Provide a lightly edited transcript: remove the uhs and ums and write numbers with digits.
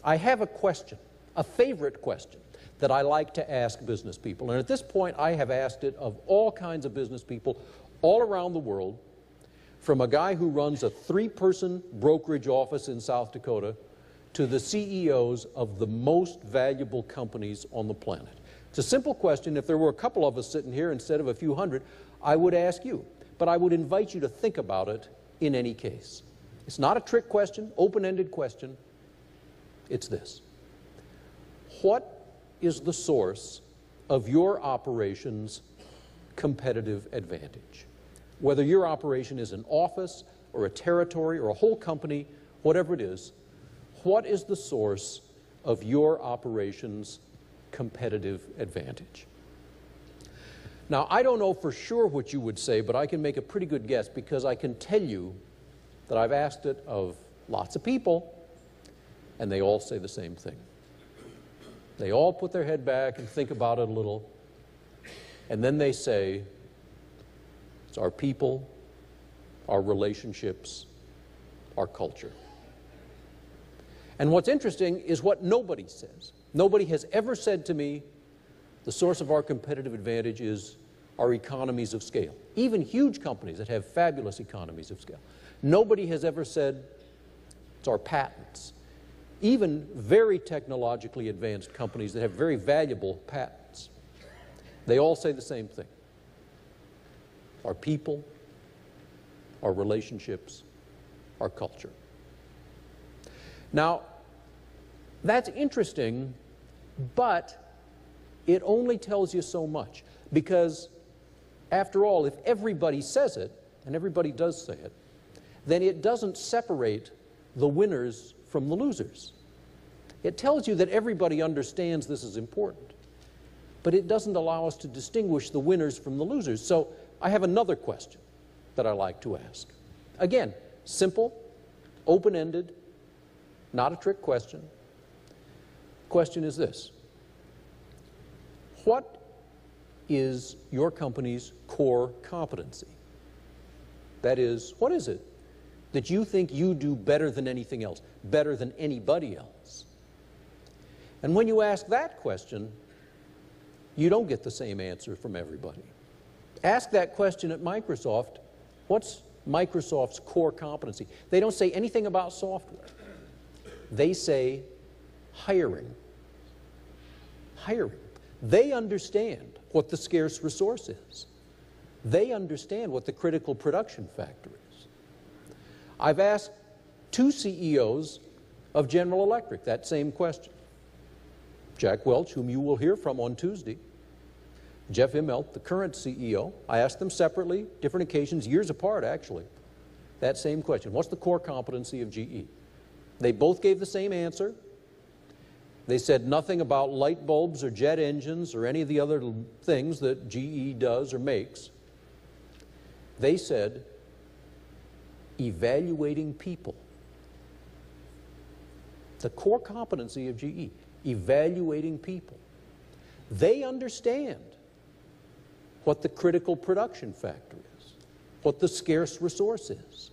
I have a question, a favorite question that I like to ask business people. And at this point, I have asked it of all kinds of business people all around the world, from a guy who runs a 3-person brokerage office in South Dakota to the CEOs of the most valuable companies on the planet. It's a simple question. If there were a couple of us sitting here instead of a few hundred, I would ask you. But I would invite you to think about it in any case. It's not a trick question, open-ended question. It's this. What is the source of your operation's competitive advantage? Whether your operation is an office or a territory or a whole company, whatever it is, what is the source of your operation's competitive advantage? Now, I don't know for sure what you would say, but I can make a pretty good guess because I can tell you that I've asked it of lots of people, and they all say the same thing. They all put their head back and think about it a little, and then they say, it's our people, our relationships, our culture. And what's interesting is what nobody says. Nobody has ever said to me, the source of our competitive advantage is our economies of scale. Even huge companies that have fabulous economies of scale. Nobody has ever said it's our patents. Even very technologically advanced companies that have very valuable patents, they all say the same thing. Our people, our relationships, our culture. Now, that's interesting, but it only tells you so much. Because, after all, if everybody says it, and everybody does say it, then it doesn't separate the winners from the losers. It tells you that everybody understands this is important, but it doesn't allow us to distinguish the winners from the losers. So I have another question that I like to ask. Again, simple, open-ended, not a trick question. Question is this. What is your company's core competency? That is, what is it that you think you do better than anything else, better than anybody else? And when you ask that question, you don't get the same answer from everybody. Ask that question at Microsoft, what's Microsoft's core competency? They don't say anything about software. They say hiring. Hiring. They understand what the scarce resource is. They understand what the critical production factor is. I've asked 2 CEOs of General Electric that same question. Jack Welch, whom you will hear from on Tuesday, Jeff Immelt, the current CEO. I asked them separately, different occasions, years apart actually, that same question. What's the core competency of GE? They both gave the same answer. They said nothing about light bulbs or jet engines or any of the other things that GE does or makes. They said evaluating people. The core competency of GE, evaluating people. They understand what the critical production factor is, what the scarce resource is.